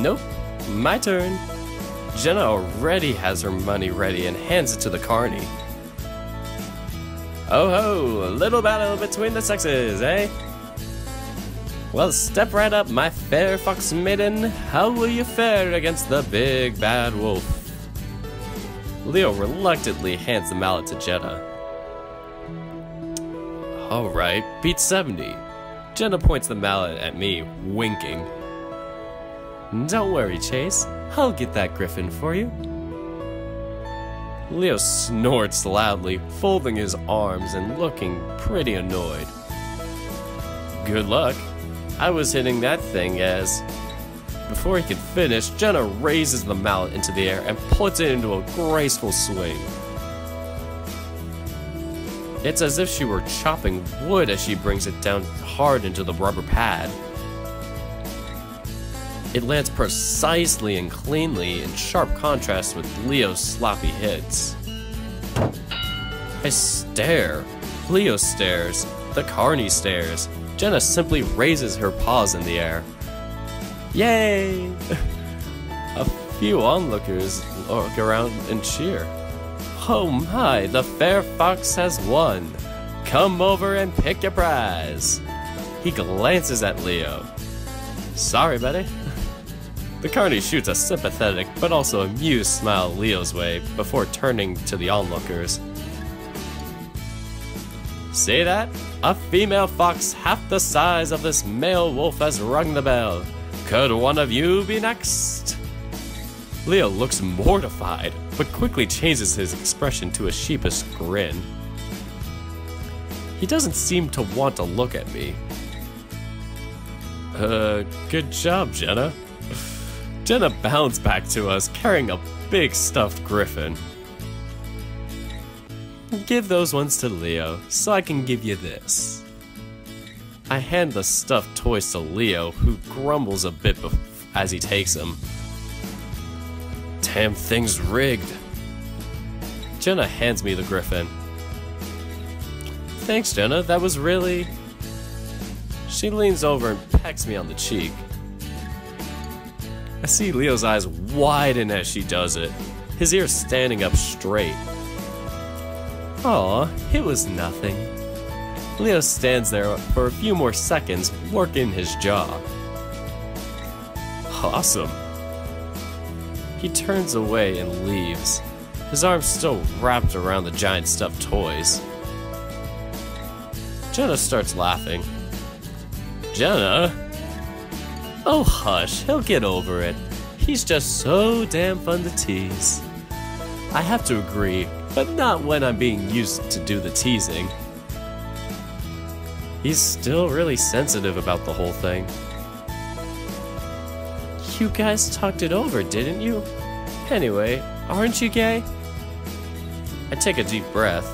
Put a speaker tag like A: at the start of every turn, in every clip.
A: Nope, my turn. Jenna already has her money ready and hands it to the carny. Oh ho, a little battle between the sexes, eh? Well, step right up, my fair fox maiden. How will you fare against the big bad wolf? Leo reluctantly hands the mallet to Jenna. Alright, beat 70. Jenna points the mallet at me, winking. Don't worry, Chase. I'll get that griffin for you. Leo snorts loudly, folding his arms and looking pretty annoyed. Good luck. I was hitting that thing as... Before he could finish, Jenna raises the mallet into the air and puts it into a graceful swing. It's as if she were chopping wood as she brings it down hard into the rubber pad. It lands precisely and cleanly, in sharp contrast with Leo's sloppy hits. I stare. Leo stares. The carny stares. Jenna simply raises her paws in the air. Yay! A few onlookers look around and cheer. Oh my, the fair fox has won. Come over and pick your prize. He glances at Leo. Sorry, buddy. The carny shoots a sympathetic but also amused smile Leo's way before turning to the onlookers. See that? A female fox half the size of this male wolf has rung the bell. Could one of you be next? Leo looks mortified, but quickly changes his expression to a sheepish grin. He doesn't seem to want to look at me. Good job, Jenna. Jenna bounds back to us, carrying a big stuffed griffin. Give those ones to Leo, so I can give you this. I hand the stuffed toys to Leo, who grumbles a bit as he takes them. Damn thing's rigged. Jenna hands me the griffin. Thanks, Jenna, that was really... She leans over and pecks me on the cheek. I see Leo's eyes widen as she does it, his ears standing up straight. Aw, it was nothing. Leo stands there for a few more seconds, working his jaw. Awesome. He turns away and leaves, his arms still wrapped around the giant stuffed toys. Jenna starts laughing. Jenna? Oh hush, he'll get over it. He's just so damn fun to tease. I have to agree, but not when I'm being used to do the teasing. He's still really sensitive about the whole thing. You guys talked it over, didn't you? Anyway, aren't you gay? I take a deep breath.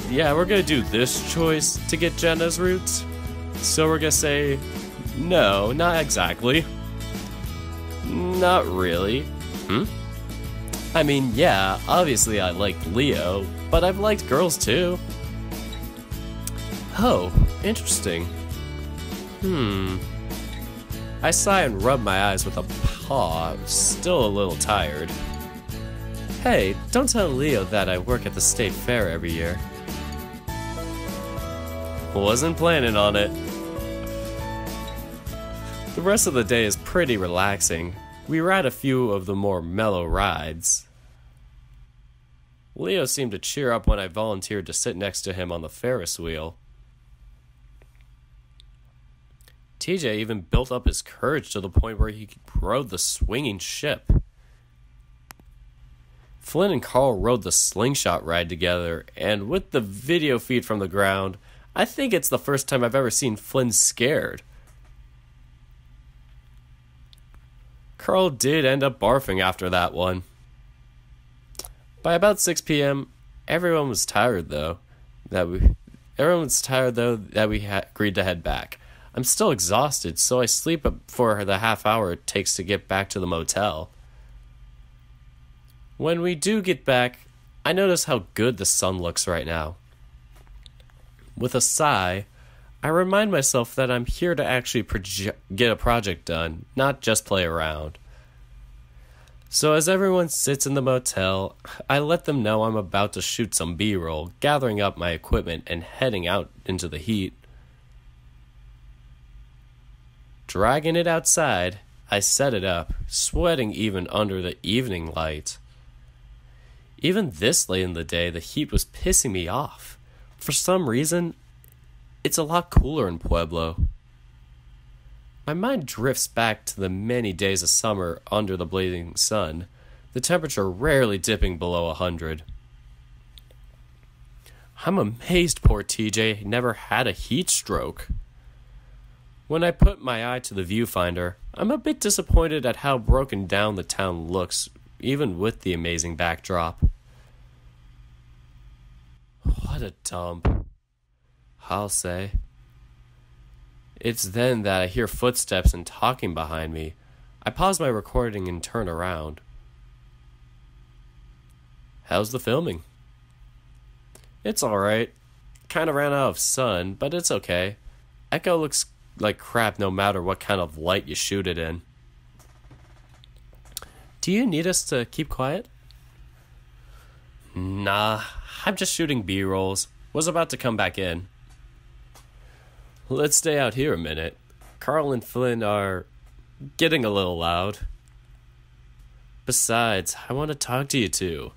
A: Yeah, we're gonna do this choice to get Jenna's roots. So we're gonna say, no, not exactly. Not really. I mean, yeah, obviously I liked Leo, but I've liked girls too. Oh, interesting. I sigh and rub my eyes with a paw, still a little tired. Hey, don't tell Leo that I work at the state fair every year. Wasn't planning on it. The rest of the day is pretty relaxing. We ride a few of the more mellow rides. Leo seemed to cheer up when I volunteered to sit next to him on the Ferris wheel. TJ even built up his courage to the point where he rode the swinging ship. Flynn and Carl rode the slingshot ride together, and with the video feed from the ground, I think it's the first time I've ever seen Flynn scared. Carl did end up barfing after that one. By about 6 p.m., everyone was tired though that we agreed to head back. I'm still exhausted, so I sleep for the half hour it takes to get back to the motel. When we do get back, I notice how good the sun looks right now. With a sigh, I remind myself that I'm here to actually get a project done, not just play around. So as everyone sits in the motel, I let them know I'm about to shoot some B-roll, gathering up my equipment and heading out into the heat. Dragging it outside, I set it up, sweating even under the evening light. Even this late in the day, the heat was pissing me off. For some reason, it's a lot cooler in Pueblo. My mind drifts back to the many days of summer under the blazing sun, the temperature rarely dipping below 100. I'm amazed poor TJ never had a heat stroke. When I put my eye to the viewfinder, I'm a bit disappointed at how broken down the town looks, even with the amazing backdrop. What a dump, I'll say. It's then that I hear footsteps and talking behind me. I pause my recording and turn around. How's the filming? It's alright. Kinda ran out of sun, but it's okay. Echo looks like crap no matter what kind of light you shoot it in. Do you need us to keep quiet? Nah, I'm just shooting B-rolls. Was about to come back in. Let's stay out here a minute. Carl and Flynn are getting a little loud. Besides, I want to talk to you too.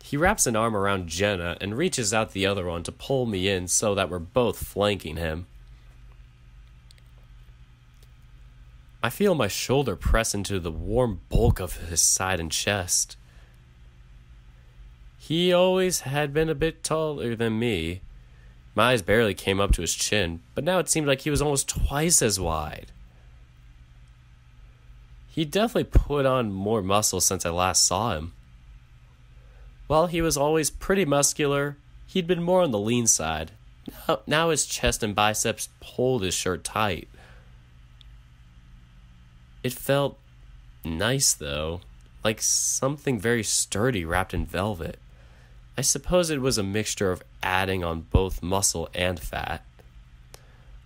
A: He wraps an arm around Jenna and reaches out the other one to pull me in so that we're both flanking him. I feel my shoulder press into the warm bulk of his side and chest. He always had been a bit taller than me. My eyes barely came up to his chin, but now it seemed like he was almost twice as wide. He definitely put on more muscle since I last saw him. While he was always pretty muscular, he'd been more on the lean side. Now his chest and biceps pulled his shirt tight. It felt nice, though, like something very sturdy wrapped in velvet. I suppose it was a mixture of adding on both muscle and fat.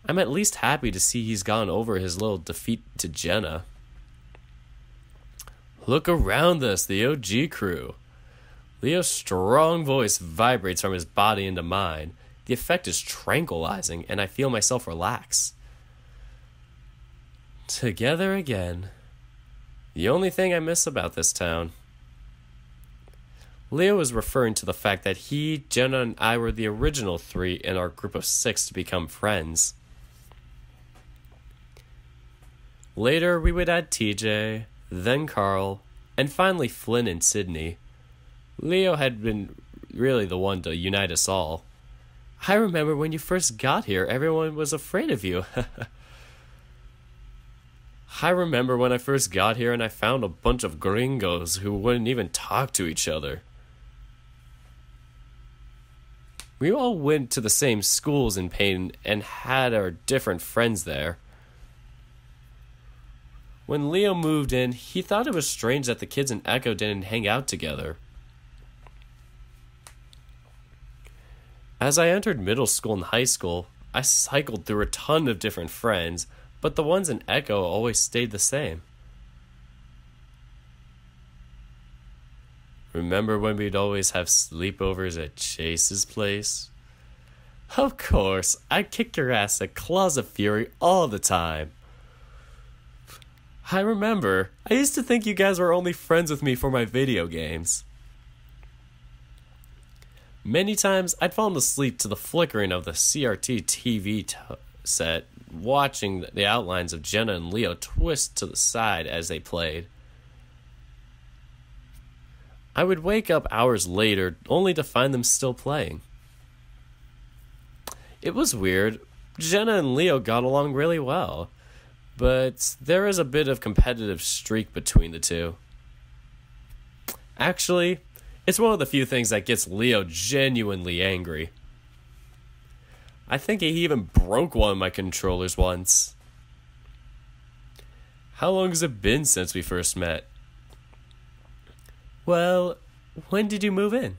A: I'm at least happy to see he's gone over his little defeat to Jenna. Look around us, the OG crew. Leo's strong voice vibrates from his body into mine. The effect is tranquilizing, and I feel myself relax. Together again. The only thing I miss about this town. Leo was referring to the fact that he, Jenna, and I were the original 3 in our group of 6 to become friends. Later, we would add TJ, then Carl, and finally Flynn and Sydney. Leo had been really the one to unite us all. I remember when you first got here, everyone was afraid of you. I remember when I first got here and I found a bunch of gringos who wouldn't even talk to each other. We all went to the same schools in Payton and had our different friends there. When Leo moved in, he thought it was strange that the kids in Echo didn't hang out together. As I entered middle school and high school, I cycled through a ton of different friends, but the ones in Echo always stayed the same. Remember when we'd always have sleepovers at Chase's place? Of course, I'd kick your ass at Claws of Fury all the time. I remember, I used to think you guys were only friends with me for my video games. Many times, I'd fallen asleep to the flickering of the CRT TV set, watching the outlines of Jenna and Leo twist to the side as they played. I would wake up hours later, only to find them still playing. It was weird. Jenna and Leo got along really well, but there is a bit of competitive streak between the two. Actually, it's one of the few things that gets Leo genuinely angry. I think he even broke one of my controllers once. How long has it been since we first met? Well, when did you move in?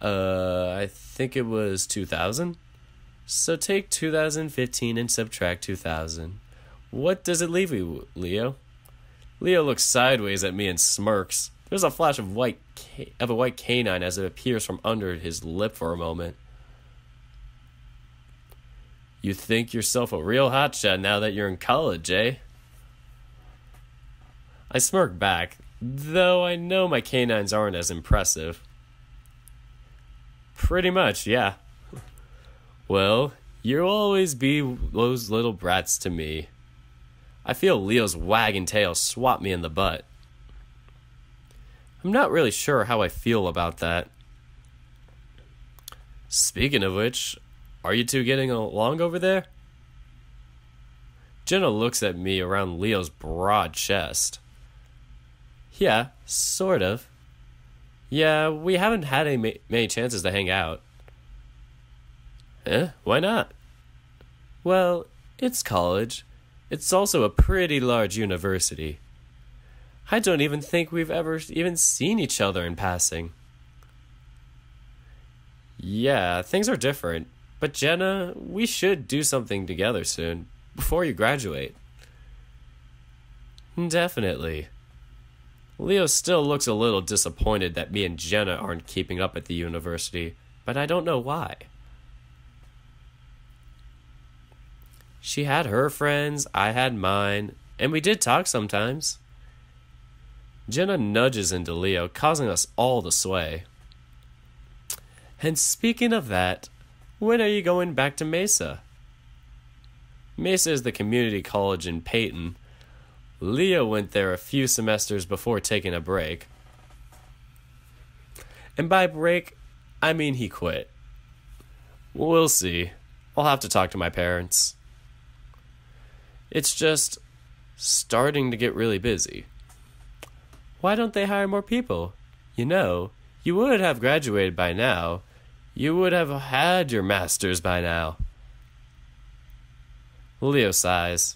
A: I think it was 2000. So take 2015 and subtract 2000. What does it leave you, Leo? Leo looks sideways at me and smirks. There's a flash of a white canine as it appears from under his lip for a moment. You think yourself a real hotshot now that you're in college, eh? I smirk back, though I know my canines aren't as impressive. Pretty much, yeah. Well, you'll always be those little brats to me. I feel Leo's wagging tail swat me in the butt. I'm not really sure how I feel about that. Speaking of which, are you two getting along over there? Jenna looks at me around Leo's broad chest. Yeah, sort of. Yeah, we haven't had many chances to hang out. Why not? Well, it's college. It's also a pretty large university. I don't even think we've ever even seen each other in passing. Yeah, things are different. But Jenna, we should do something together soon, before you graduate. Definitely. Leo still looks a little disappointed that me and Jenna aren't keeping up at the university, but I don't know why. She had her friends, I had mine, and we did talk sometimes. Jenna nudges into Leo, causing us all to sway. And speaking of that, when are you going back to Mesa? Mesa is the community college in Peyton. Leo went there a few semesters before taking a break. And by break, I mean he quit. We'll see. I'll have to talk to my parents. It's just starting to get really busy. Why don't they hire more people? You know, you would have graduated by now. You would have had your master's by now. Leo sighs.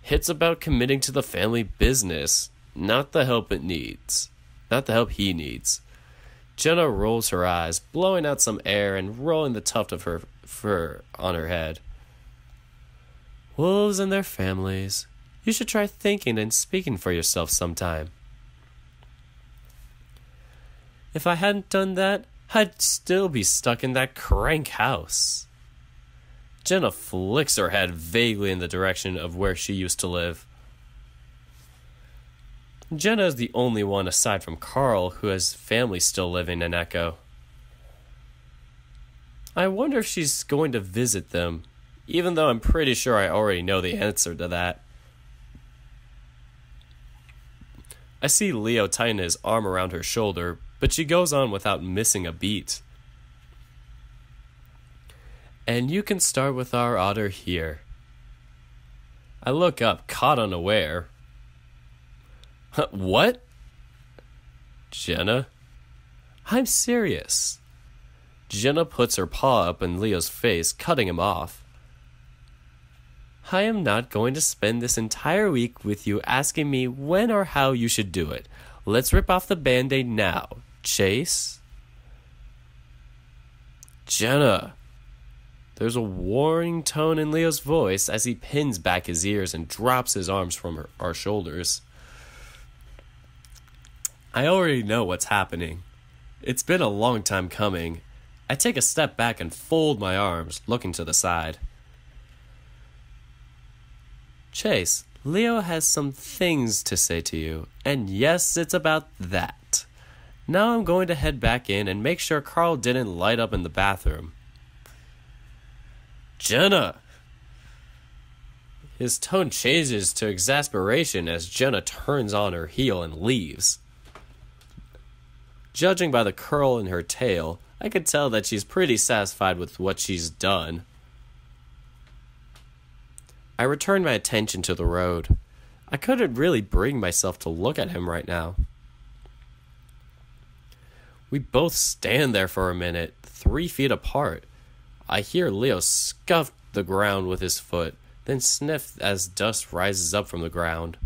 A: It's about committing to the family business, not the help it needs. Not the help he needs. Jenna rolls her eyes, blowing out some air and rolling the tuft of her fur on her head. Wolves and their families. You should try thinking and speaking for yourself sometime. If I hadn't done that, I'd still be stuck in that crank house. Jenna flicks her head vaguely in the direction of where she used to live. Jenna is the only one aside from Carl who has family still living in Echo. I wonder if she's going to visit them, even though I'm pretty sure I already know the answer to that. I see Leo tighten his arm around her shoulder, but she goes on without missing a beat. And you can start with our otter here. I look up, caught unaware. What? Jenna? I'm serious. Jenna puts her paw up in Leo's face, cutting him off. I am not going to spend this entire week with you asking me when or how you should do it. Let's rip off the Band-Aid now. Chase? Jenna. There's a warning tone in Leo's voice as he pins back his ears and drops his arms from our shoulders. I already know what's happening. It's been a long time coming. I take a step back and fold my arms, looking to the side. Chase, Leo has some things to say to you, and yes, it's about that. Now I'm going to head back in and make sure Carl didn't light up in the bathroom. Jenna! His tone changes to exasperation as Jenna turns on her heel and leaves. Judging by the curl in her tail, I could tell that she's pretty satisfied with what she's done. I returned my attention to the road. I couldn't really bring myself to look at him right now. We both stand there for a minute, 3 feet apart. I hear Leo scuff the ground with his foot, then sniff as dust rises up from the ground.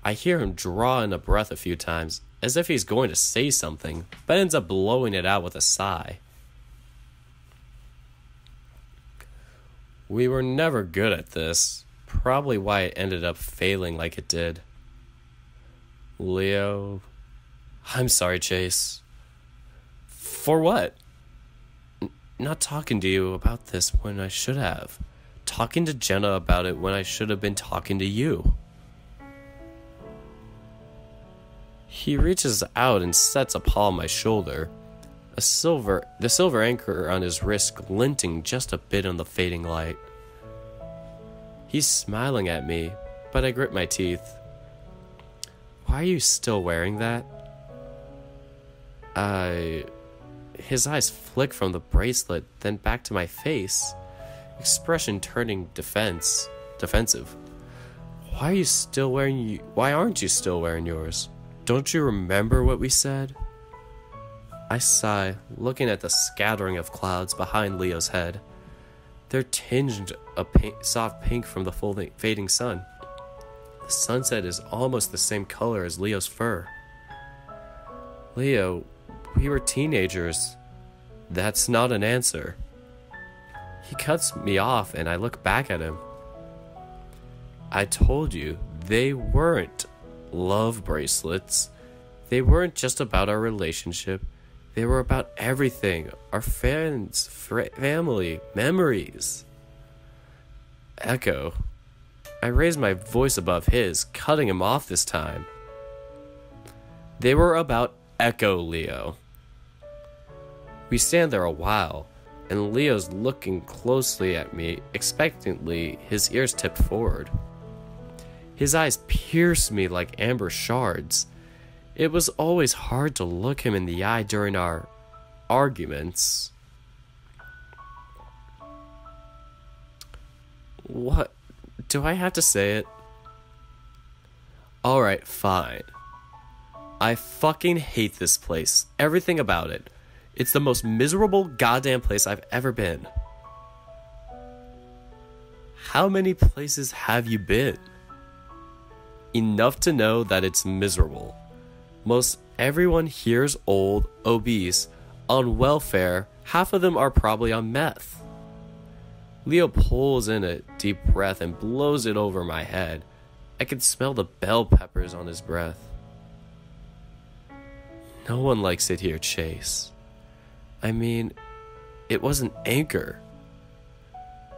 A: I hear him draw in a breath a few times, as if he's going to say something, but ends up blowing it out with a sigh. We were never good at this, probably why it ended up failing like it did. Leo... I'm sorry, Chase. For what? Not talking to you about this when I should have. Talking to Jenna about it when I should have been talking to you. He reaches out and sets a paw on my shoulder, the silver anchor on his wrist glinting just a bit in the fading light. He's smiling at me, but I grit my teeth. Why are you still wearing that? His eyes flick from the bracelet, then back to my face, expression turning defensive. Why aren't you still wearing yours? Don't you remember what we said? I sigh, looking at the scattering of clouds behind Leo's head. They're tinged a soft pink from the fading sun. The sunset is almost the same color as Leo's fur. Leo, we were teenagers. That's not an answer. He cuts me off and I look back at him. I told you, they weren't love bracelets. They weren't just about our relationship. They were about everything. Our friends, family, memories. Echo. I raised my voice above his, cutting him off this time. They were about Echo, Leo. We stand there a while, and Leo's looking closely at me, expectantly, his ears tipped forward. His eyes pierce me like amber shards. It was always hard to look him in the eye during our arguments. What? Do I have to say it? Alright, fine. I fucking hate this place. Everything about it. It's the most miserable goddamn place I've ever been. How many places have you been? Enough to know that it's miserable. Most everyone here's old, obese, on welfare. Half of them are probably on meth. Leo pulls in a deep breath and blows it over my head. I can smell the bell peppers on his breath. No one likes it here, Chase. I mean, it was an anchor.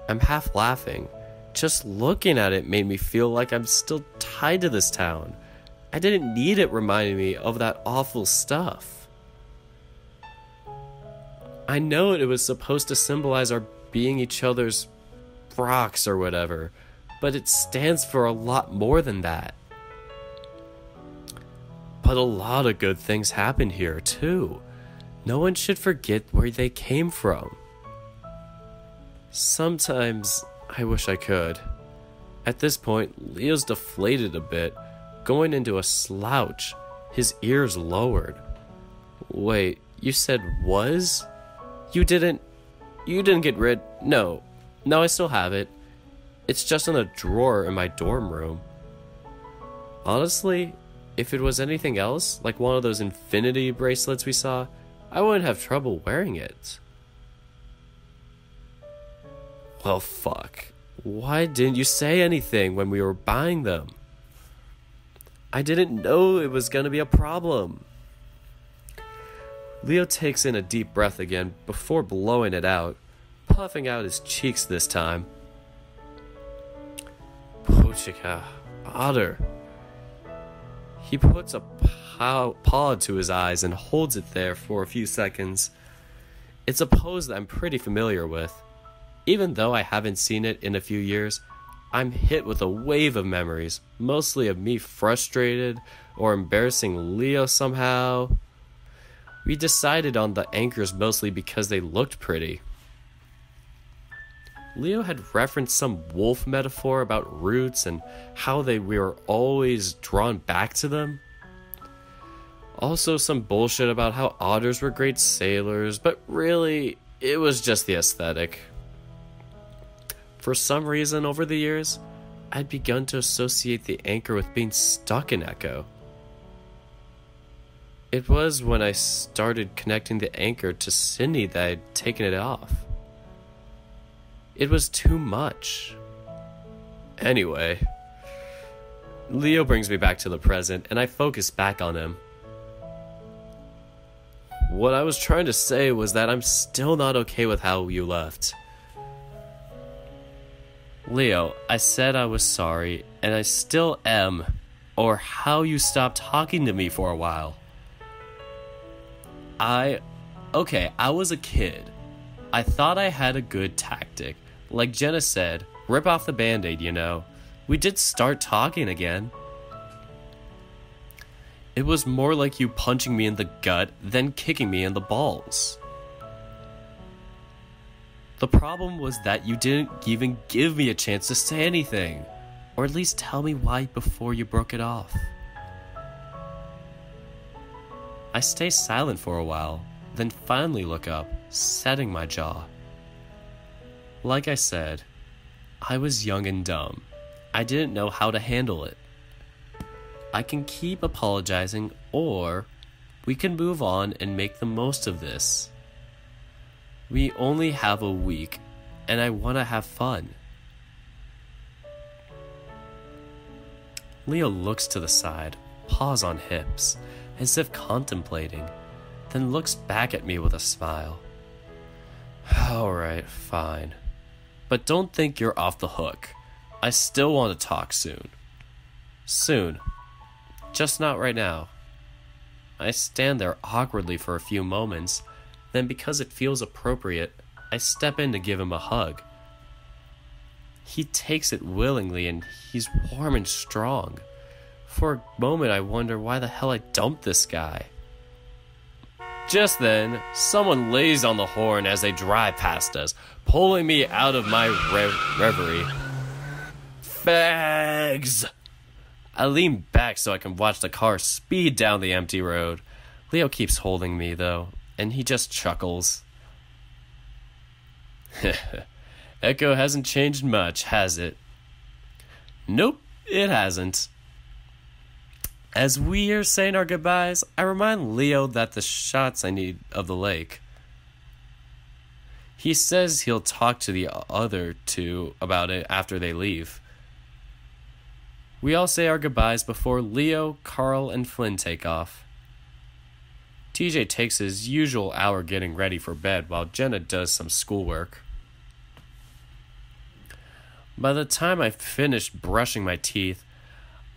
A: I'm half laughing. Just looking at it made me feel like I'm still tied to this town. I didn't need it reminding me of that awful stuff. I know it was supposed to symbolize our being each other's rocks or whatever, but it stands for a lot more than that. But a lot of good things happen here, too. No one should forget where they came from. Sometimes I wish I could. At this point, Leo's deflated a bit, going into a slouch, his ears lowered. Wait, you said was? You didn't get rid... No, I still have it. It's just in a drawer in my dorm room. Honestly, if it was anything else, like one of those infinity bracelets we saw, I wouldn't have trouble wearing it. Well, fuck. Why didn't you say anything when we were buying them? I didn't know it was gonna be a problem. Leo takes in a deep breath again before blowing it out, puffing out his cheeks this time. Puchika, otter. He puts a paw to his eyes and holds it there for a few seconds. It's a pose that I'm pretty familiar with. Even though I haven't seen it in a few years, I'm hit with a wave of memories, mostly of me frustrated or embarrassing Leo somehow. We decided on the anchors mostly because they looked pretty. Leo had referenced some wolf metaphor about roots and how we were always drawn back to them. Also some bullshit about how otters were great sailors, but really, it was just the aesthetic. For some reason over the years, I'd begun to associate the anchor with being stuck in Echo. It was when I started connecting the anchor to Sydney that I'd taken it off. It was too much. Anyway, Leo brings me back to the present, and I focus back on him. What I was trying to say was that I'm still not okay with how you left. Leo, I said I was sorry, and I still am, or how you stopped talking to me for a while. I was a kid. I thought I had a good tactic. Like Jenna said, rip off the band-aid, you know. We did start talking again. It was more like you punching me in the gut than kicking me in the balls. The problem was that you didn't even give me a chance to say anything, or at least tell me why before you broke it off. I stay silent for a while, then finally look up, setting my jaw. Like I said, I was young and dumb. I didn't know how to handle it. I can keep apologizing, or we can move on and make the most of this. We only have a week, and I want to have fun. Leo looks to the side, paws on hips, as if contemplating, then looks back at me with a smile. Alright, fine. But don't think you're off the hook. I still want to talk soon. Soon. Just not right now. I stand there awkwardly for a few moments, then because it feels appropriate, I step in to give him a hug. He takes it willingly and he's warm and strong. For a moment I wonder why the hell I dumped this guy. Just then, someone lays on the horn as they drive past us, pulling me out of my reverie. Fags! I lean back so I can watch the car speed down the empty road. Leo keeps holding me, though, and he just chuckles. Echo hasn't changed much, has it? Nope, it hasn't. As we are saying our goodbyes, I remind Leo that the shots I need of the lake. He says he'll talk to the other two about it after they leave. We all say our goodbyes before Leo, Carl, and Flynn take off. TJ takes his usual hour getting ready for bed while Jenna does some schoolwork. By the time I finish brushing my teeth,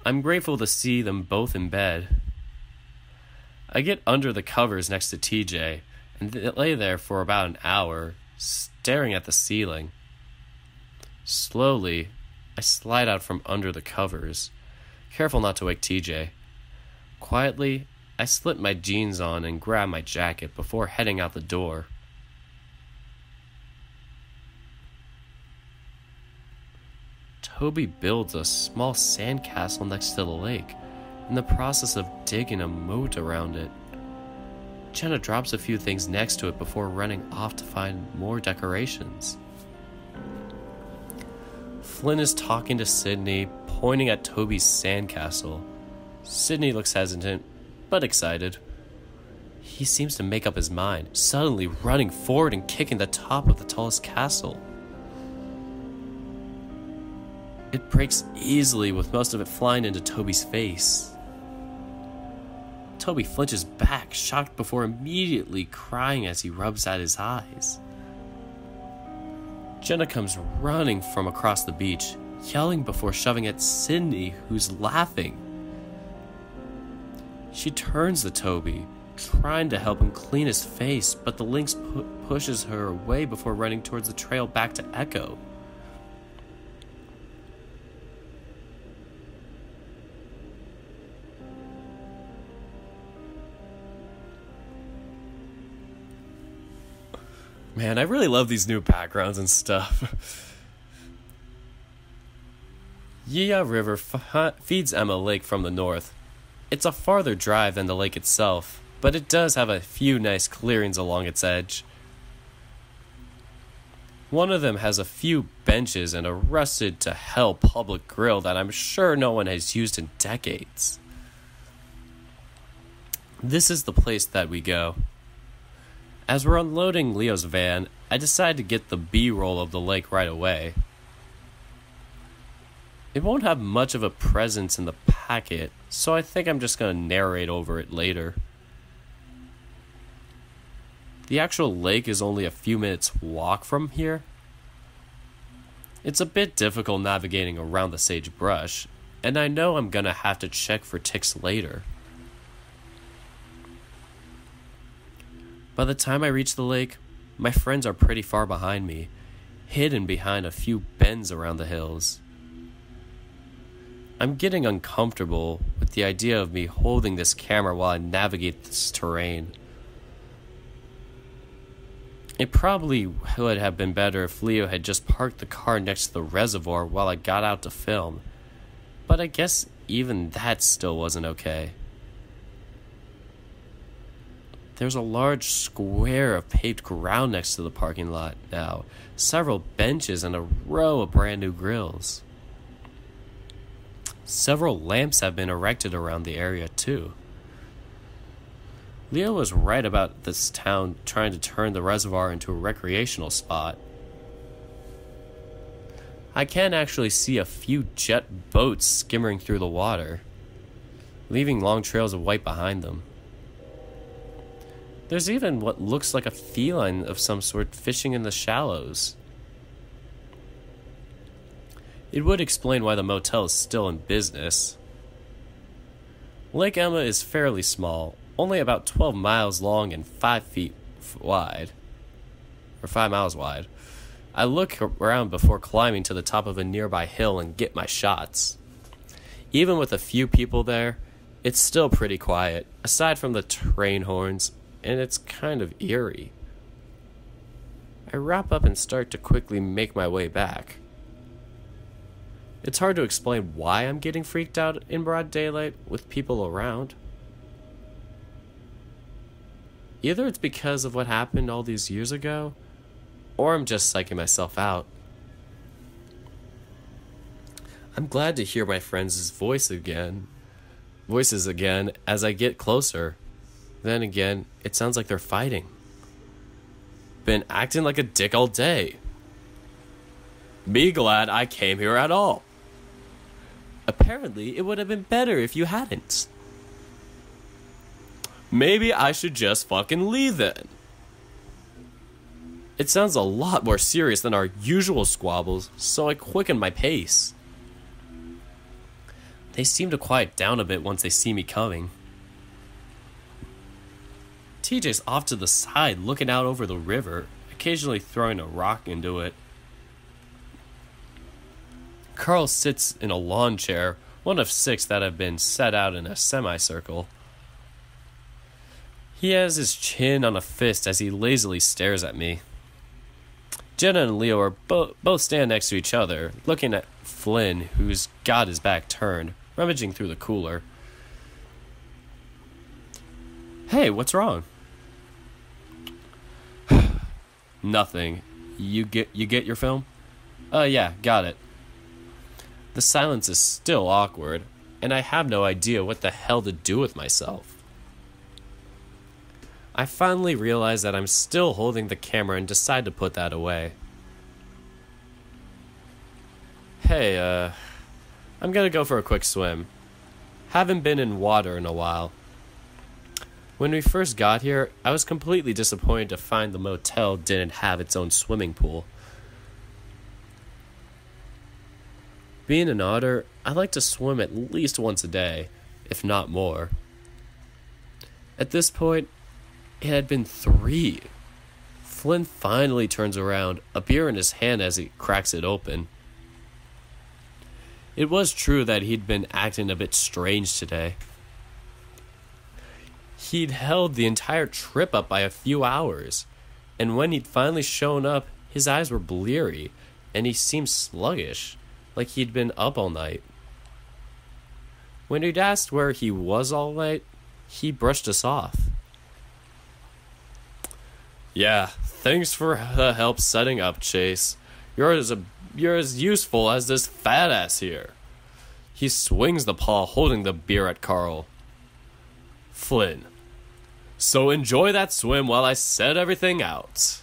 A: I'm grateful to see them both in bed. I get under the covers next to TJ and lay there for about an hour, staring at the ceiling. Slowly, I slide out from under the covers, careful not to wake TJ. Quietly, I slip my jeans on and grab my jacket before heading out the door. Toby builds a small sandcastle next to the lake, in the process of digging a moat around it. Jenna drops a few things next to it before running off to find more decorations. Flynn is talking to Sydney, pointing at Toby's sandcastle. Sydney looks hesitant, but excited. He seems to make up his mind, suddenly running forward and kicking the top of the tallest castle. It breaks easily, with most of it flying into Toby's face. Toby flinches back, shocked before immediately crying as he rubs at his eyes. Jenna comes running from across the beach, yelling before shoving at Sydney, who's laughing. She turns to Toby, trying to help him clean his face, but the lynx pushes her away before running towards the trail back to Echo. Man, I really love these new backgrounds and stuff. Yia River feeds Emma Lake from the north. It's a farther drive than the lake itself, but it does have a few nice clearings along its edge. One of them has a few benches and a rusted to hell public grill that I'm sure no one has used in decades. This is the place that we go. As we're unloading Leo's van, I decide to get the B-roll of the lake right away. It won't have much of a presence in the packet, so I think I'm just going to narrate over it later. The actual lake is only a few minutes walk from here. It's a bit difficult navigating around the sagebrush, and I know I'm going to have to check for ticks later. By the time I reach the lake, my friends are pretty far behind me, hidden behind a few bends around the hills. I'm getting uncomfortable with the idea of me holding this camera while I navigate this terrain. It probably would have been better if Leo had just parked the car next to the reservoir while I got out to film, but I guess even that still wasn't okay. There's a large square of paved ground next to the parking lot now, several benches and a row of brand new grills. Several lamps have been erected around the area too. Leo was right about this town trying to turn the reservoir into a recreational spot. I can actually see a few jet boats skimming through the water, leaving long trails of white behind them. There's even what looks like a feline of some sort fishing in the shallows. It would explain why the motel is still in business. Lake Emma is fairly small, only about 12 miles long and 5 feet wide. Or 5 miles wide. I look around before climbing to the top of a nearby hill and get my shots. Even with a few people there, it's still pretty quiet, aside from the train horns, and it's kind of eerie. I wrap up and start to quickly make my way back. It's hard to explain why I'm getting freaked out in broad daylight with people around. Either it's because of what happened all these years ago, or I'm just psyching myself out. I'm glad to hear my friends' voices again as I get closer. Then again, it sounds like they're fighting. Been acting like a dick all day. Be glad I came here at all. Apparently, it would have been better if you hadn't. Maybe I should just fucking leave then. It sounds a lot more serious than our usual squabbles, so I quicken my pace. They seem to quiet down a bit once they see me coming. TJ's off to the side looking out over the river, occasionally throwing a rock into it. Carl sits in a lawn chair, one of 6 that have been set out in a semicircle. He has his chin on a fist as he lazily stares at me. Jenna and Leo are both stand next to each other, looking at Flynn, who's got his back turned, rummaging through the cooler. Hey, what's wrong? Nothing. You get your film? Yeah, got it. The silence is still awkward, and I have no idea what the hell to do with myself. I finally realize that I'm still holding the camera and decide to put that away. Hey, I'm gonna go for a quick swim. Haven't been in water in a while. When we first got here, I was completely disappointed to find the motel didn't have its own swimming pool. Being an otter, I like to swim at least once a day, if not more. At this point, it had been 3. Flynn finally turns around, a beer in his hand as he cracks it open. It was true that he'd been acting a bit strange today. He'd held the entire trip up by a few hours, and when he'd finally shown up, his eyes were bleary, and he seemed sluggish, like he'd been up all night. When he'd asked where he was all night, he brushed us off. Yeah, thanks for the help setting up, Chase. You're as useful as this fat ass here. He swings the paw, holding the beer at Carl. Flynn, So enjoy that swim while I set everything out.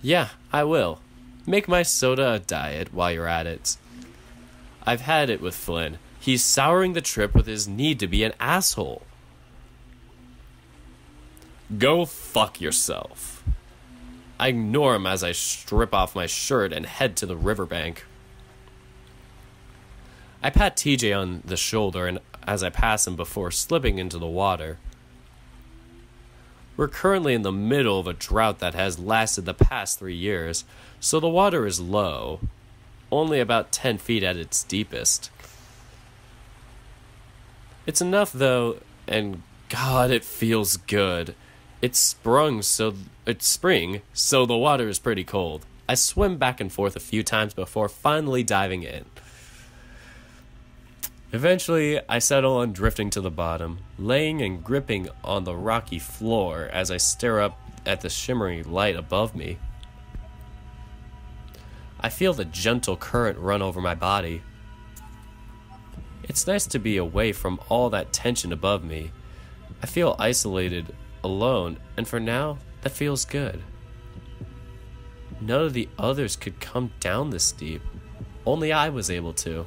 A: Yeah, I will. Make my soda a diet while you're at it. I've had it with Flynn. He's souring the trip with his need to be an asshole. Go fuck yourself. I ignore him as I strip off my shirt and head to the riverbank. I pat TJ on the shoulder and as I pass him before slipping into the water. We're currently in the middle of a drought that has lasted the past 3 years, so the water is low, only about 10 feet at its deepest. It's enough though, and God, it feels good. It's spring, so the water is pretty cold. I swim back and forth a few times before finally diving in. Eventually, I settle on drifting to the bottom, laying and gripping on the rocky floor as I stare up at the shimmering light above me. I feel the gentle current run over my body. It's nice to be away from all that tension above me. I feel isolated, alone, and for now, that feels good. None of the others could come down this deep. Only I was able to.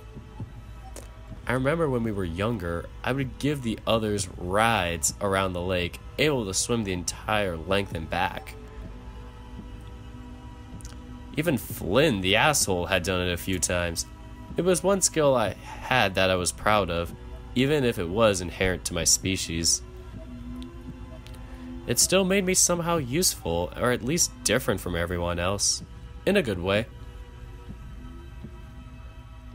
A: I remember when we were younger, I would give the others rides around the lake, able to swim the entire length and back. Even Flynn, the asshole, had done it a few times. It was one skill I had that I was proud of, even if it was inherent to my species. It still made me somehow useful, or at least different from everyone else, in a good way.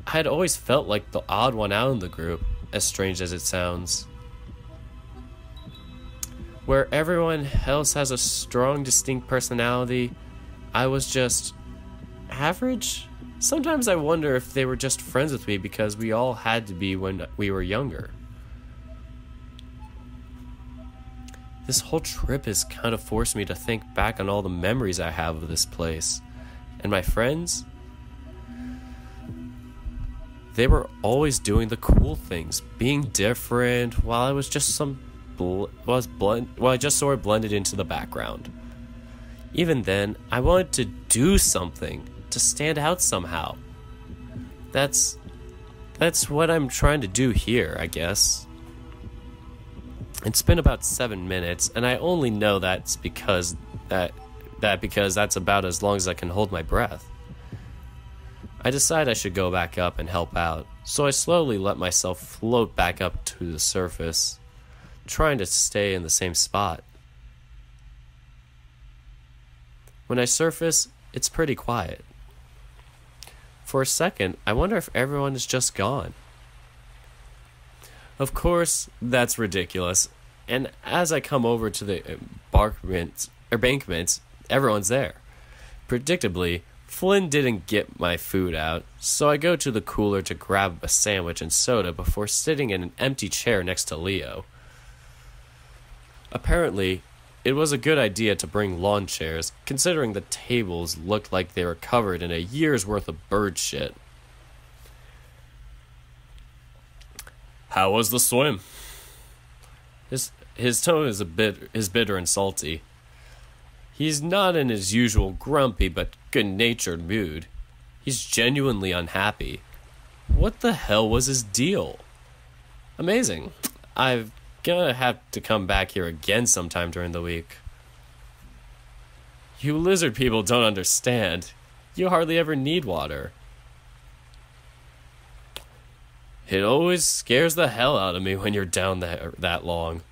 A: I had always felt like the odd one out in the group, as strange as it sounds. Where everyone else has a strong, distinct personality, I was just average? Sometimes I wonder if they were just friends with me because we all had to be when we were younger. This whole trip has kind of forced me to think back on all the memories I have of this place. And my friends, they were always doing the cool things, being different, while I was just I just sort of blended into the background. Even then, I wanted to do something, to stand out somehow. That's what I'm trying to do here, I guess. It's been about 7 minutes, and I only know that's because that's about as long as I can hold my breath. I decide I should go back up and help out, so I slowly let myself float back up to the surface, trying to stay in the same spot. When I surface, it's pretty quiet. For a second, I wonder if everyone is just gone. Of course, that's ridiculous, and as I come over to the embankments, everyone's there. Predictably, Flynn didn't get my food out, so I go to the cooler to grab a sandwich and soda before sitting in an empty chair next to Leo. Apparently, it was a good idea to bring lawn chairs, considering the tables looked like they were covered in a year's worth of bird shit. How was the swim? His tone is bitter and salty. He's not in his usual grumpy but good-natured mood. He's genuinely unhappy. What the hell was his deal? Amazing. I'm gonna have to come back here again sometime during the week. You lizard people don't understand. You hardly ever need water. It always scares the hell out of me when you're down that long.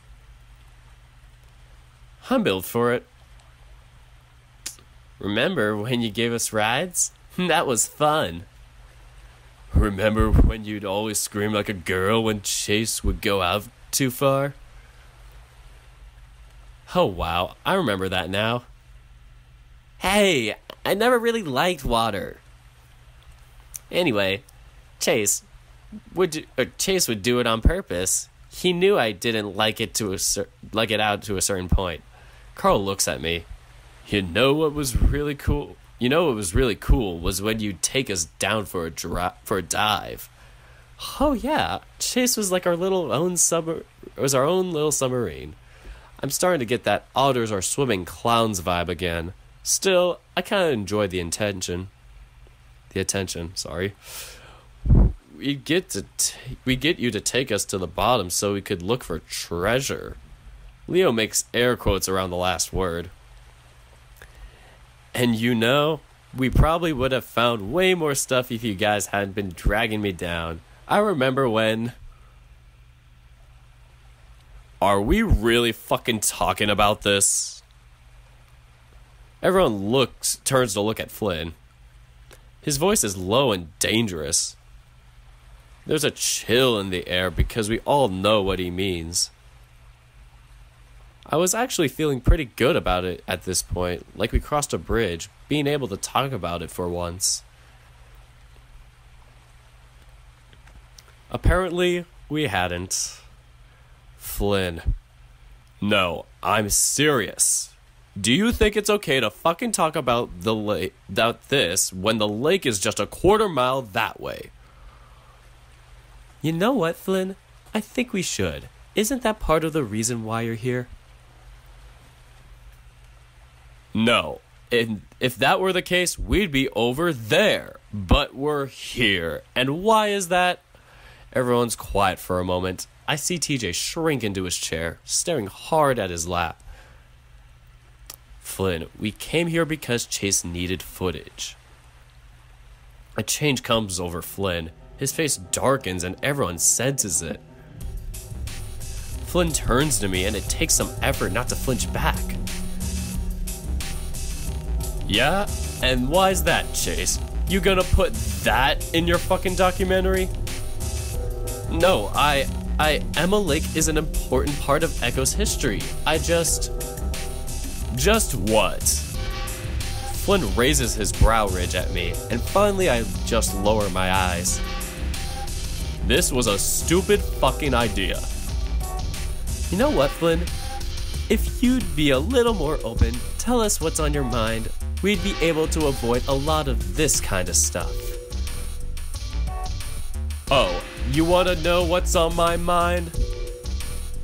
A: I'm built for it. Remember when you gave us rides? That was fun. Remember when you'd always scream like a girl when Chase would go out too far? Oh wow, I remember that now. Hey, I never really liked water. Anyway, Chase would do it on purpose. He knew I didn't like it out to a certain point. Carl looks at me. You know what was really cool? Was when you'd take us down for a dive. Oh yeah, Chase was like our own little submarine. I'm starting to get that otters are swimming clowns vibe again. Still, I kind of enjoy the attention. Sorry. We get you to take us to the bottom so we could look for treasure. Leo makes air quotes around the last word. And you know, we probably would have found way more stuff if you guys hadn't been dragging me down. I remember when... Are we really fucking talking about this? Everyone turns to look at Flynn. His voice is low and dangerous. There's a chill in the air because we all know what he means. I was actually feeling pretty good about it at this point, like we crossed a bridge, being able to talk about it for once. Apparently, we hadn't. Flynn. No, I'm serious. Do you think it's okay to fucking talk about this when the lake is just a quarter mile that way? You know what, Flynn? I think we should. Isn't that part of the reason why you're here? No. If that were the case, we'd be over there. But we're here. And why is that? Everyone's quiet for a moment. I see TJ shrink into his chair, staring hard at his lap. Flynn, we came here because Chase needed footage. A change comes over Flynn. His face darkens and everyone senses it. Flynn turns to me and it takes some effort not to flinch back. Yeah? And why's that, Chase? You gonna put that in your fucking documentary? No, Emma Lake is an important part of Echo's history. Just what? Flynn raises his brow ridge at me, and finally I just lower my eyes. This was a stupid fucking idea. You know what, Flynn? If you'd be a little more open, tell us what's on your mind, we'd be able to avoid a lot of this kind of stuff. Oh, you want to know what's on my mind?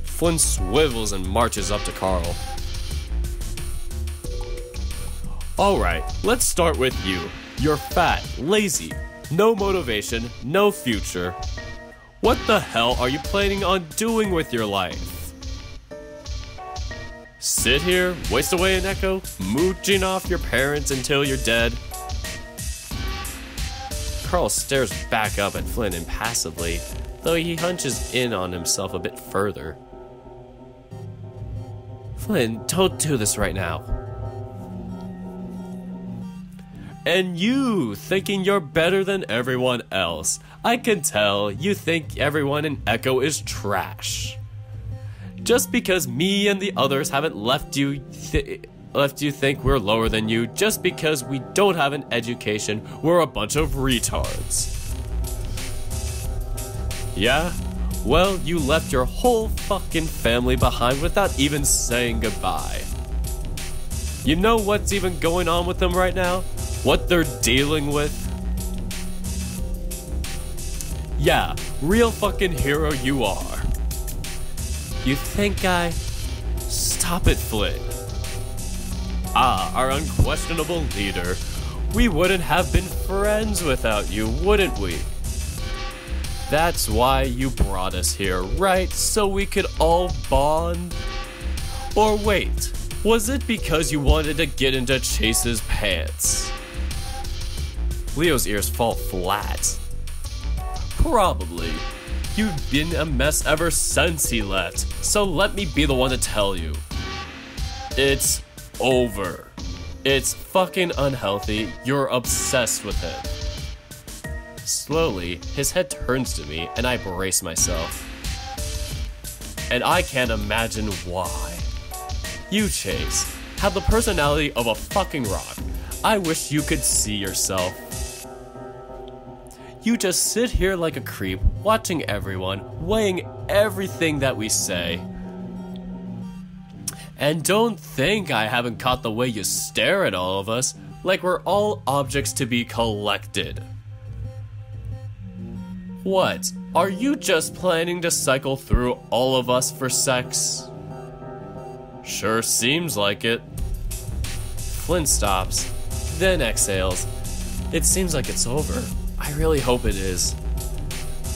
A: Flynn swivels and marches up to Carl. Alright, let's start with you. You're fat, lazy, no motivation, no future. What the hell are you planning on doing with your life? Sit here, waste away in Echo, mooching off your parents until you're dead? Carl stares back up at Flynn impassively, though he hunches in on himself a bit further. Flynn, don't do this right now. And you, thinking you're better than everyone else. I can tell you think everyone in Echo is trash. Just because me and the others haven't left you think we're lower than you, just because we don't have an education, we're a bunch of retards. Yeah? Well, you left your whole fucking family behind without even saying goodbye. You know what's even going on with them right now? What they're dealing with? Yeah, real fucking hero you are. You think I... Stop it, Flynn. Ah, our unquestionable leader. We wouldn't have been friends without you, wouldn't we? That's why you brought us here, right? So we could all bond? Or wait, was it because you wanted to get into Chase's pants? Leo's ears fall flat. Probably. You've been a mess ever since he left, so let me be the one to tell you. It's over. It's fucking unhealthy. You're obsessed with him. Slowly, his head turns to me, and I brace myself. And I can't imagine why. You, Chase, have the personality of a fucking rock. I wish you could see yourself. You just sit here like a creep, watching everyone, weighing everything that we say. And don't think I haven't caught the way you stare at all of us, like we're all objects to be collected. What? Are you just planning to cycle through all of us for sex? Sure seems like it. Flynn stops, then exhales. It seems like it's over. I really hope it is.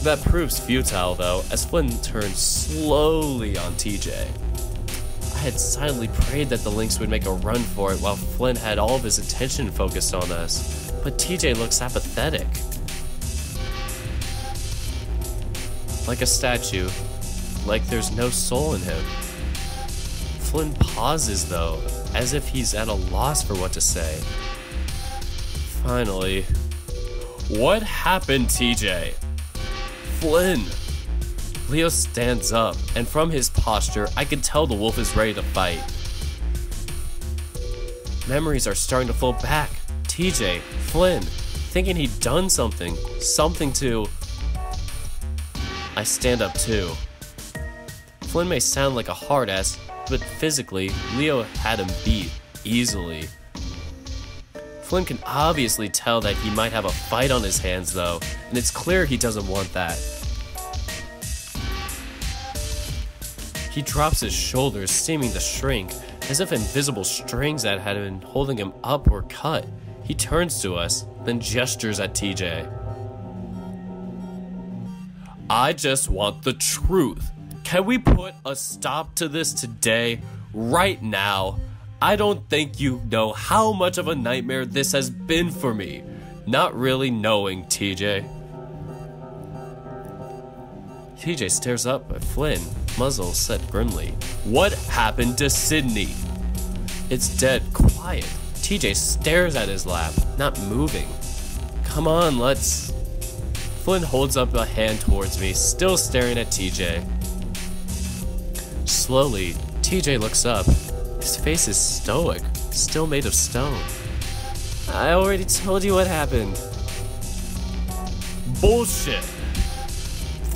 A: That proves futile though, as Flynn turns slowly on TJ. I had silently prayed that the Lynx would make a run for it while Flynn had all of his attention focused on us, but TJ looks apathetic. Like a statue, like there's no soul in him. Flynn pauses though, as if he's at a loss for what to say. Finally, what happened, TJ? Flynn! Leo stands up, and from his posture, I can tell the wolf is ready to fight. Memories are starting to flow back. TJ, Flynn, thinking he'd done something to... I stand up too. Flynn may sound like a hard ass, but physically, Leo had him beat, easily. Flynn can obviously tell that he might have a fight on his hands though, and it's clear he doesn't want that. He drops his shoulders, seeming to shrink, as if invisible strings that had been holding him up were cut. He turns to us, then gestures at TJ. I just want the truth. Can we put a stop to this today, right now? I don't think you know how much of a nightmare this has been for me. Not really knowing, TJ. TJ stares up at Flynn, muzzle set grimly. What happened to Sydney? It's dead quiet. TJ stares at his lap, not moving. Come on, let's... Flynn holds up a hand towards me, still staring at TJ. Slowly, TJ looks up. His face is stoic, still made of stone. I already told you what happened. Bullshit!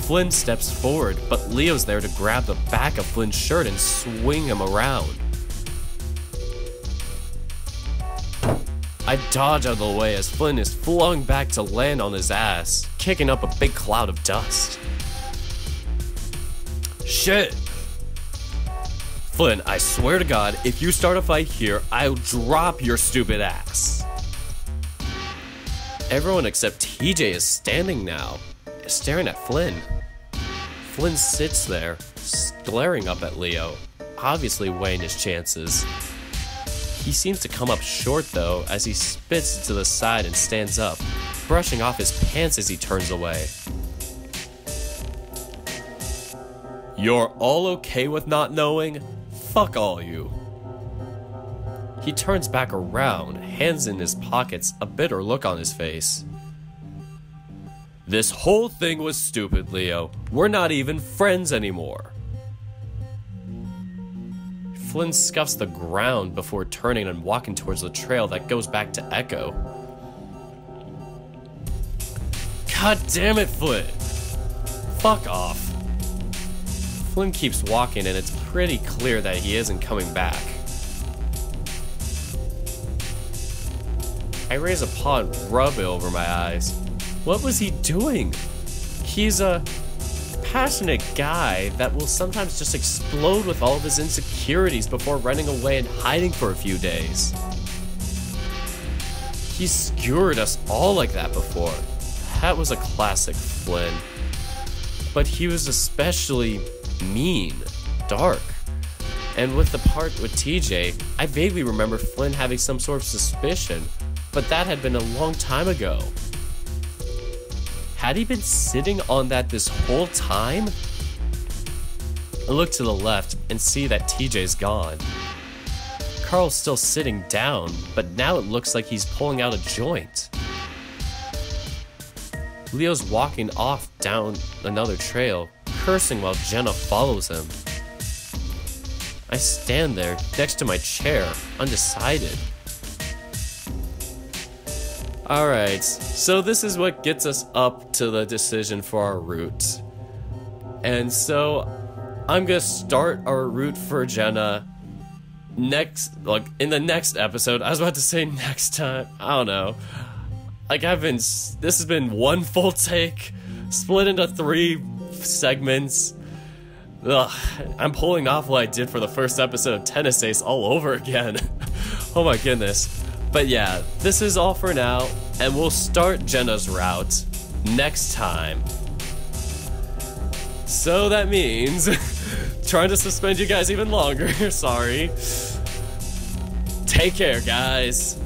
A: Flynn steps forward, but Leo's there to grab the back of Flynn's shirt and swing him around. I dodge out of the way as Flynn is flung back to land on his ass, kicking up a big cloud of dust. Shit! Flynn, I swear to God, if you start a fight here, I'll drop your stupid ass. Everyone except TJ is standing now, staring at Flynn. Flynn sits there, glaring up at Leo, obviously weighing his chances. He seems to come up short though, as he spits to the side and stands up, brushing off his pants as he turns away. You're all okay with not knowing? Fuck all you. He turns back around, hands in his pockets, a bitter look on his face. This whole thing was stupid, Leo. We're not even friends anymore. Flynn scuffs the ground before turning and walking towards the trail that goes back to Echo. God damn it, Flynn! Fuck off. Flynn keeps walking and it's pretty clear that he isn't coming back. I raise a paw and rub it over my eyes. What was he doing? He's a passionate guy that will sometimes just explode with all of his insecurities before running away and hiding for a few days. He skewered us all like that before. That was a classic Flynn. But he was especially mean, dark. And with the part with TJ, I vaguely remember Flynn having some sort of suspicion, but that had been a long time ago. Had he been sitting on that this whole time? I look to the left and see that TJ's gone. Carl's still sitting down, but now it looks like he's pulling out a joint. Leo's walking off down another trail, cursing while Jenna follows him. I stand there next to my chair, undecided. Alright, so this is what gets us up to the decision for our route. And so, I'm gonna start our route for Jenna in the next episode. I was about to say next time, I don't know. This has been one full take, split into 3 segments. Ugh, I'm pulling off what I did for the first episode of Tennis Ace all over again. Oh my goodness. But yeah, this is all for now, and we'll start Jenna's route next time. So that means trying to suspend you guys even longer. Sorry. Take care, guys.